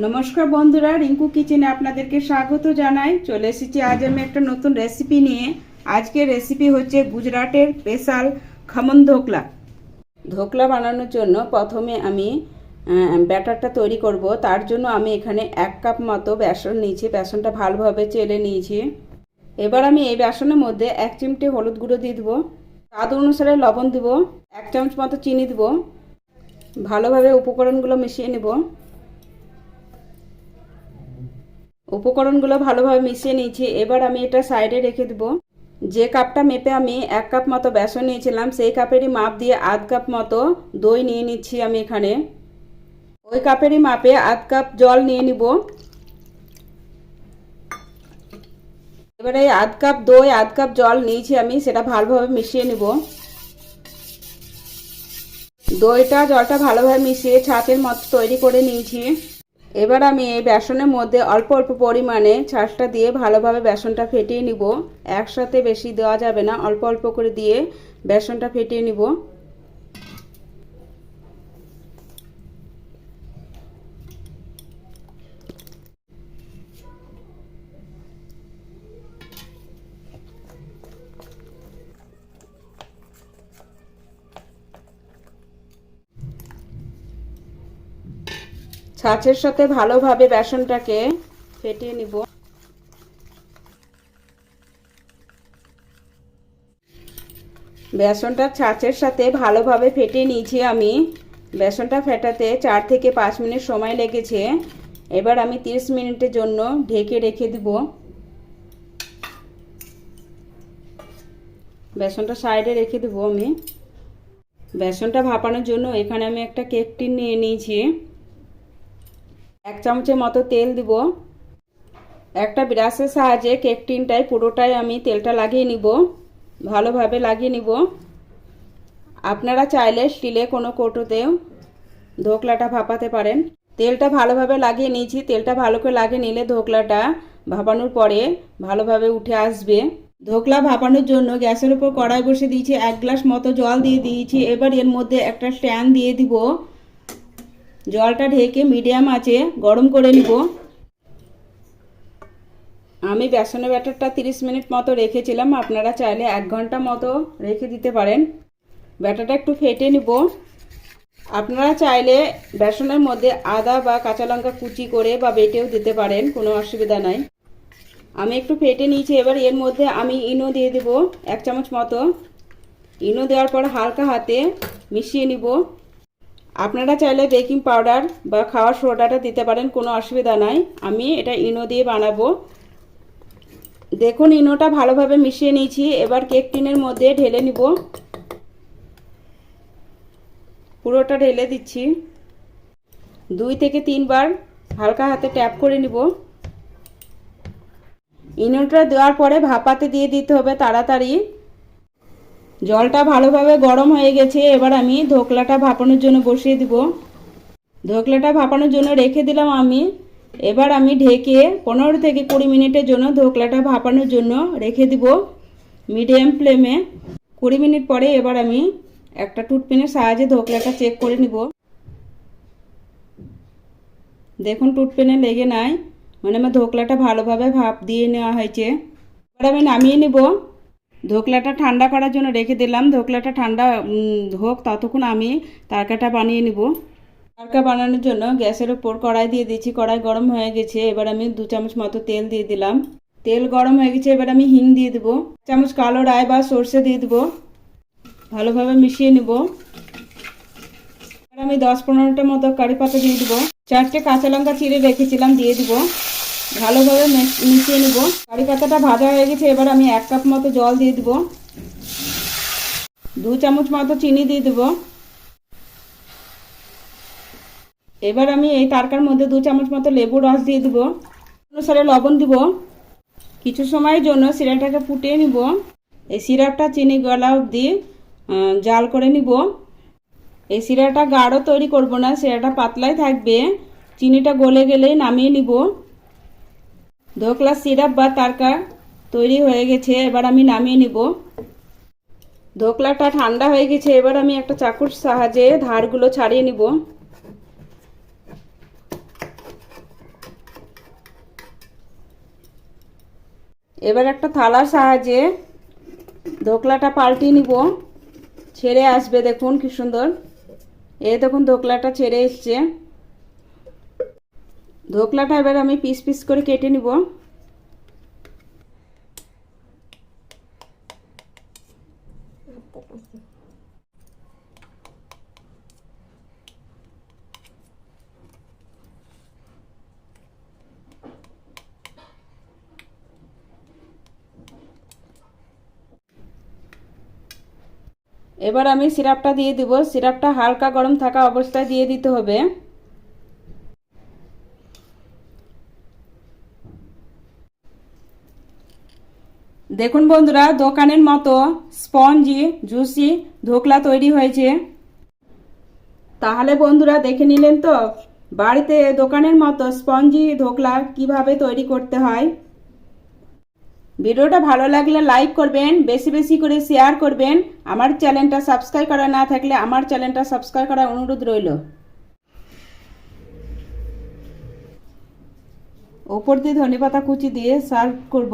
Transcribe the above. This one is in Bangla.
নমস্কার বন্ধুরা, রিঙ্কু কিচেনে আপনাদেরকে স্বাগত জানাই। চলে এসেছি আজ আমি একটা নতুন রেসিপি নিয়ে। আজকের রেসিপি হচ্ছে গুজরাটের স্পেশাল খমন ধোকলা। ধোকলা বানানোর জন্য প্রথমে আমি ব্যাটারটা তৈরি করব। তার জন্য আমি এখানে 1 কাপ মতো বেসন নিয়েছি। বেসনটা ভালোভাবে চেলে নিয়েছি। এবার আমি এই বেসনের মধ্যে 1 চিমটে হলুদ গুঁড়ো দিয়ে দেবো, স্বাদ অনুসারে লবণ দেবো, 1 চামচ মতো চিনি দেবো। ভালোভাবে উপকরণগুলো মিশিয়ে নেব। উপকরণগুলো ভালোভাবে মিশিয়ে নিয়েছি। এবার আমি এটা সাইডে রেখে দেব। যে কাপটা মেপে আমি 1 কাপ মতো বেসন নিয়েছিলাম, সেই কাপেরই মাপ দিয়ে আধ কাপ মতো দই নিয়ে নিচ্ছি আমি এখানে। ওই কাপেরই মাপে আধ কাপ জল নিয়ে নিব। এবারে আধ কাপ দই আধ কাপ জল নিয়েছি আমি, সেটা ভালোভাবে মিশিয়ে নিব। দইটা জলটা ভালোভাবে মিশিয়ে ছাঁচের মতো তৈরি করে নিয়েছি। এবার আমি এই বেসনের মধ্যে অল্প অল্প পরিমাণে ছাঁচটা দিয়ে ভালোভাবে বেসনটা ফেটিয়ে নিব। একসাথে বেশি দেওয়া যাবে না, অল্প অল্প করে দিয়ে বেসনটা ফেটিয়ে নিব। ছাঁচের সাথে ভালোভাবে বেসনটাকে ফেটিয়ে নিব। বেসনটা ছাঁচের সাথে ভালোভাবে ফেটিয়ে নিয়েছি আমি। বেসনটা ফেটাতে 4 থেকে 5 মিনিট সময় লেগেছে। এবার আমি 30 মিনিটের জন্য ঢেকে রেখে দেব। বেসনটা সাইডে রেখে দেবো আমি। বেসনটা ভাপানোর জন্য এখানে আমি একটা কেক টিন নিয়ে নিয়েছি। 1 চামচের মতো তেল দিব। একটা ব্রাশের সাহায্যে কেক টিনটায় পুরোটাই আমি তেলটা লাগিয়ে নিব, ভালোভাবে লাগিয়ে নিব। আপনারা চাইলে স্টিলে কোনো কৌটোতেও ধোকলাটা ভাপাতে পারেন। তেলটা ভালোভাবে লাগিয়ে নিয়েছি। তেলটা ভালো করে লাগিয়ে নিলে ধোকলাটা ভাপানোর পরে ভালোভাবে উঠে আসবে। ধোকলা ভাপানোর জন্য গ্যাসের উপর কড়াই বসে দিয়েছি। 1 গ্লাস মতো জল দিয়ে দিয়েছি। এবার এর মধ্যে একটা স্ট্যান্ড দিয়ে দিব। জলটা ঢেকে মিডিয়াম আঁচে গরম করে নিব। আমি বেসনের ব্যাটারটা 30 মিনিট মতো রেখেছিলাম, আপনারা চাইলে 1 ঘন্টা মতো রেখে দিতে পারেন। ব্যাটারটা একটু ফেটে নিব। আপনারা চাইলে বেসনের মধ্যে আদা বা কাঁচা লঙ্কা কুচি করে বা বেটেও দিতে পারেন, কোনো অসুবিধা নাই। আমি একটু ফেটে নিয়েছি। এবার এর মধ্যে আমি ইনো দিয়ে দেব 1 চামচ মতো। ইনো দেওয়ার পর হালকা হাতে মিশিয়ে নিব। আপনারা চাইলে বেকিং পাউডার বা খাওয়ার সোডাটা দিতে পারেন, কোনো অসুবিধা নাই। আমি এটা ইনো দিয়ে বানাবো। দেখুন ইনোটা ভালোভাবে মিশিয়ে নিয়েছি। এবার কেক টিনের মধ্যে ঢেলে নিব। পুরোটা ঢেলে দিচ্ছি। 2 থেকে 3 বার হালকা হাতে ট্যাপ করে নিব। ইনোটা দেওয়ার পরে ভাপাতে দিয়ে দিতে হবে তাড়াতাড়ি। জলটা ভালোভাবে গরম হয়ে গেছে। এবার আমি ধোকলাটা ভাপানোর জন্য বসিয়ে দিব। ধোকলাটা ভাপানোর জন্য রেখে দিলাম আমি। এবার আমি ঢেকে 15 থেকে 20 মিনিটের জন্য ধোকলাটা ভাপানোর জন্য রেখে দিব মিডিয়াম ফ্লেমে। 20 মিনিট পরে এবার আমি একটা টুথপিনের সাহায্যে ধোকলাটা চেক করে নিব। দেখুন টুথপিনে লেগে নাই, মানে আমার ধোকলাটা ভালোভাবে ভাপ দিয়ে নেওয়া হয়েছে। এবার আমি নামিয়ে নিব। ধোকলাটা ঠান্ডা করার জন্য রেখে দিলাম। ধোকলাটা ঠান্ডা হোক, ততক্ষণ আমি তড়কাটা বানিয়ে নিব। তড়কা বানানোর জন্য গ্যাসের উপর কড়াই দিয়ে দিচ্ছি। কড়াই গরম হয়ে গেছে। এবার আমি 2 চামচ মতো তেল দিয়ে দিলাম। তেল গরম হয়ে গেছে। এবার আমি হিং দিয়ে দেবো। 1 চামচ কালো রাই বা সর্ষে দিয়ে দেবো। ভালোভাবে মিশিয়ে নিব। এবার আমি 10-15টা মতো কারি পাতা দিয়ে দেবো। 4টে কাঁচা লঙ্কা চিড়ে রেখেছিলাম, দিয়ে দিব। ভালোভাবে মিশিয়ে নিব। কারি পাতাটা ভাজা হয়ে গেছে। এবার আমি 1 কাপ মতো জল দিয়ে দেবো। 2 চামচ মতো চিনি দিয়ে দেবো। এবার আমি এই তড়কার মধ্যে 2 চামচ মতো লেবুর রস দিয়ে দেবো। অনুসারে লবণ দিব। কিছু সময়ের জন্য সিরাপটাকে ফুটিয়ে নিব। এই সিরাপটা চিনি গলা অবধি জাল করে নিব। এই সিরাটা গাঢ় তৈরি করব না, সিরাটা পাতলাই থাকবে। চিনিটা গলে গেলেই নামিয়ে নিব। ধোকলা সিরাপ বা তড়কা তৈরি হয়ে গেছে। এবার আমি নামিয়ে নিব। ধোকলাটা ঠান্ডা হয়ে গেছে। এবার আমি একটা চাকুর সাহায্যে ধারগুলো ছাড়িয়ে নিব। এবার একটা থালার সাহায্যে ধোকলাটা পাল্টে নিব। ছেড়ে আসবে, দেখুন কি সুন্দর। এই দেখুন ধোকলাটা ছেড়ে এসছে। ধোকলাটা এবার আমি পিস পিস করে কেটে নিব। এবার আমি সিরাপটা দিয়ে দিব। সিরাপটা হালকা গরম থাকা অবস্থায় দিয়ে দিতে হবে। দেখুন বন্ধুরা, দোকানের মতো স্পঞ্জি জুসি ধোকলা তৈরি হয়েছে। তাহলে বন্ধুরা দেখে নিলেন তো বাড়িতে দোকানের মতো স্পঞ্জি ধোকলা কিভাবে তৈরি করতে হয়। ভিডিওটা ভালো লাগলে লাইক করবেন, বেশি বেশি করে শেয়ার করবেন। আমার চ্যানেলটা সাবস্ক্রাইব করা না থাকলে আমার চ্যানেলটা সাবস্ক্রাইব করার অনুরোধ রইল। ওপর দিয়ে ধনেপাতা কুচি দিয়ে সার্ভ করব।